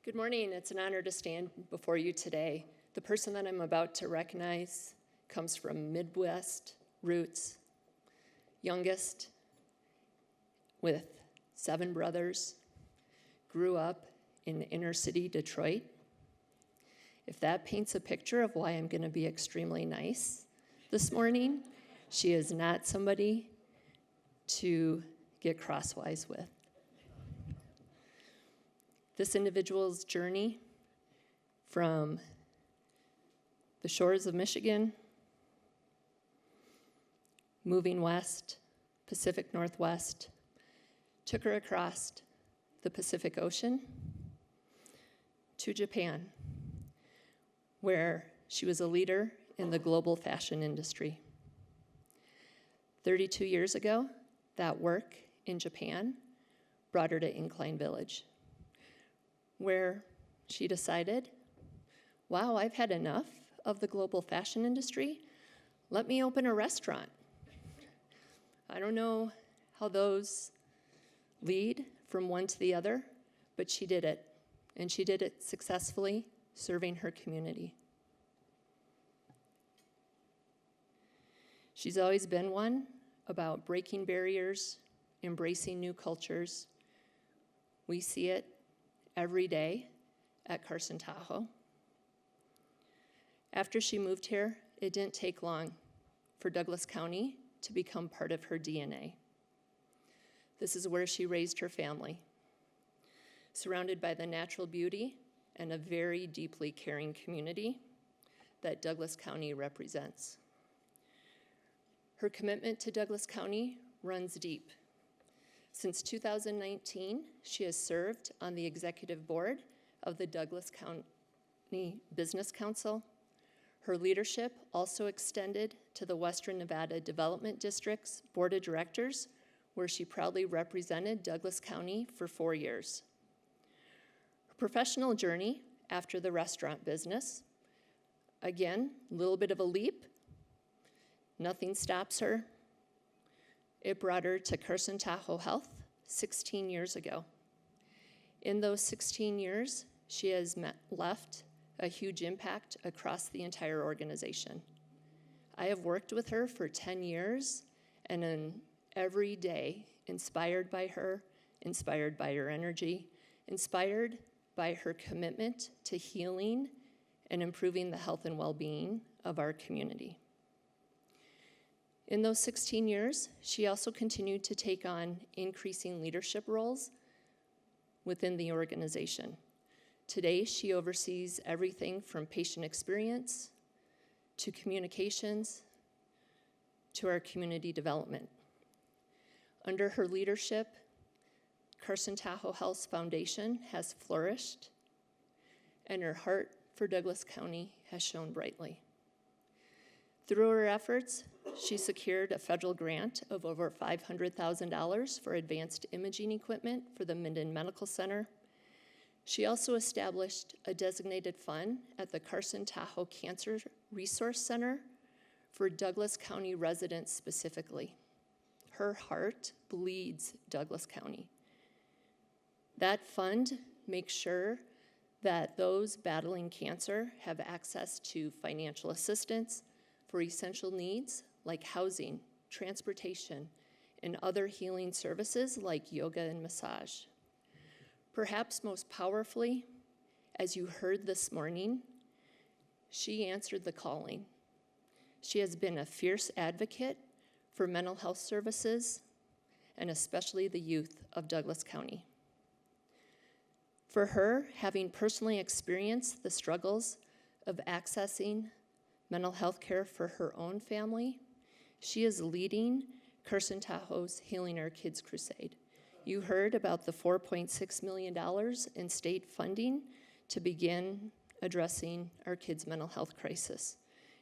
Good morning. It's an honor to stand before you today. The person that I'm about to recognize comes from Midwest roots, youngest with 7 brothers, grew up in inner city Detroit. If that paints a picture of why I'm going to be extremely nice this morning, she is not somebody to get crosswise with. This individual's journey from the shores of Michigan, moving west, Pacific Northwest, took her across the Pacific Ocean to Japan, where she was a leader in the global fashion industry. 32 years ago, that work in Japan brought her to Incline Village, where she decided, wow, I've had enough of the global fashion industry. Let me open a restaurant. I don't know how those lead from one to the other, but she did it, and she did it successfully, serving her community. She's always been one about breaking barriers, embracing new cultures. We see it every day at Carson Tahoe. After she moved here, it didn't take long for Douglas County to become part of her DNA. This is where she raised her family, surrounded by the natural beauty and a very deeply caring community that Douglas County represents. Her commitment to Douglas County runs deep. Since 2019, she has served on the executive board of the Douglas County Business Council. Her leadership also extended to the Western Nevada Development District's board of directors, where she proudly represented Douglas County for 4 years. Her professional journey after the restaurant business, again, a little bit of a leap. Nothing stops her. It brought her to Carson Tahoe Health 16 years ago. In those 16 years, she has left a huge impact across the entire organization. I have worked with her for 10 years, and every day, inspired by her energy, inspired by her commitment to healing and improving the health and well-being of our community. In those 16 years, she also continued to take on increasing leadership roles within the organization. Today, she oversees everything from patient experience to communications to our community development. Under her leadership, Carson Tahoe Health's foundation has flourished, and her heart for Douglas County has shone brightly. Through her efforts, she secured a federal grant of over $500,000 for advanced imaging equipment for the Minden Medical Center. She also established a designated fund at the Carson Tahoe Cancer Resource Center for Douglas County residents specifically. Her heart bleeds Douglas County. That fund makes sure that those battling cancer have access to financial assistance for essential needs like housing, transportation, and other healing services like yoga and massage. Perhaps most powerfully, as you heard this morning, she answered the calling. She has been a fierce advocate for mental health services, and especially the youth of Douglas County. For her, having personally experienced the struggles of accessing mental health care for her own family, she is leading Carson Tahoe's Healing Our Kids Crusade. You heard about the $4.6 million in state funding to begin addressing our kids' mental health crisis,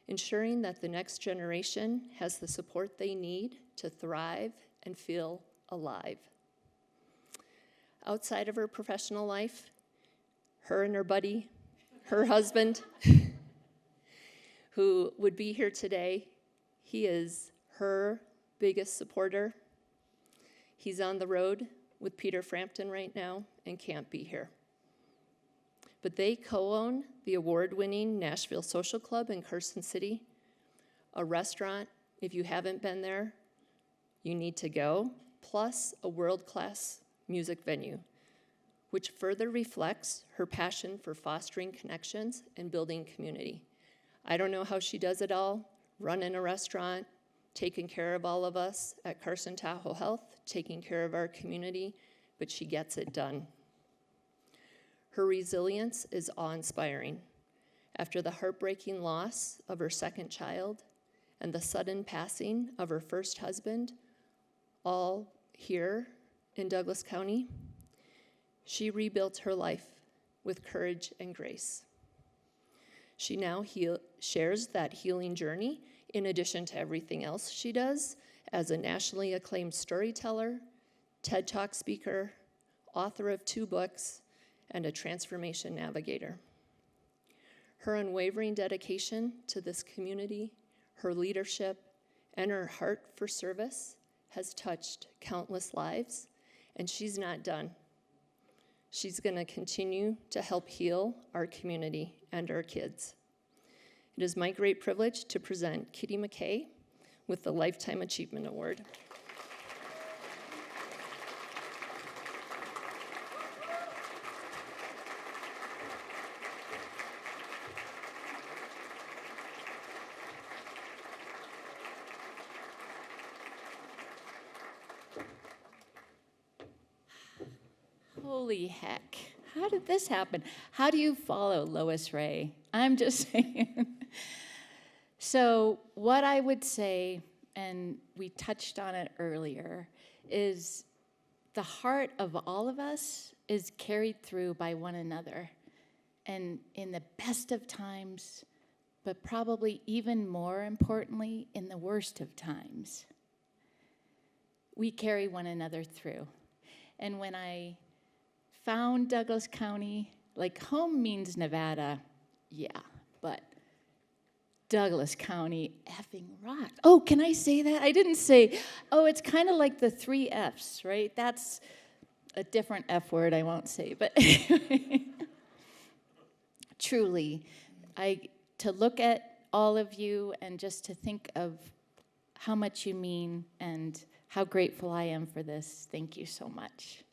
ensuring that the next generation has the support they need to thrive and feel alive. Outside of her professional life, her and her buddy, her husband, who would be here today, he is her biggest supporter. He's on the road with Peter Frampton right now and can't be here. but they co-own the award-winning Nashville Social Club in Carson City, a restaurant. If you haven't been there, you need to go, plus a world-class music venue, which further reflects her passion for fostering connections and building community. I don't know how she does it all, running a restaurant, taking care of all of us at Carson Tahoe Health, taking care of our community, but she gets it done. Her resilience is awe-inspiring. After the heartbreaking loss of her second child and the sudden passing of her first husband, all here in Douglas County, she rebuilt her life with courage and grace. She now shares that healing journey in addition to everything else she does as a nationally acclaimed storyteller, TED Talk speaker, author of 2 books, and a transformation navigator. Her unwavering dedication to this community, her leadership, and her heart for service has touched countless lives, and she's not done. She's going to continue to help heal our community and our kids. It is my great privilege to present Kitty McKay with the Lifetime Achievement Award. Holy heck, how did this happen? How do you follow Lois Ray? I'm just saying. So what I would say, and we touched on it earlier, is the heart of all of us is carried through by one another. And in the best of times, but probably even more importantly, in the worst of times, we carry one another through. And when I found Douglas County, like home means Nevada, yeah, but Douglas County effing rocks. Oh, can I say that? I didn't say, oh, it's kind of like the 3 Fs, right? That's a different F word I won't say, but truly, to look at all of you and just to think of how much you mean and how grateful I am for this. Thank you so much.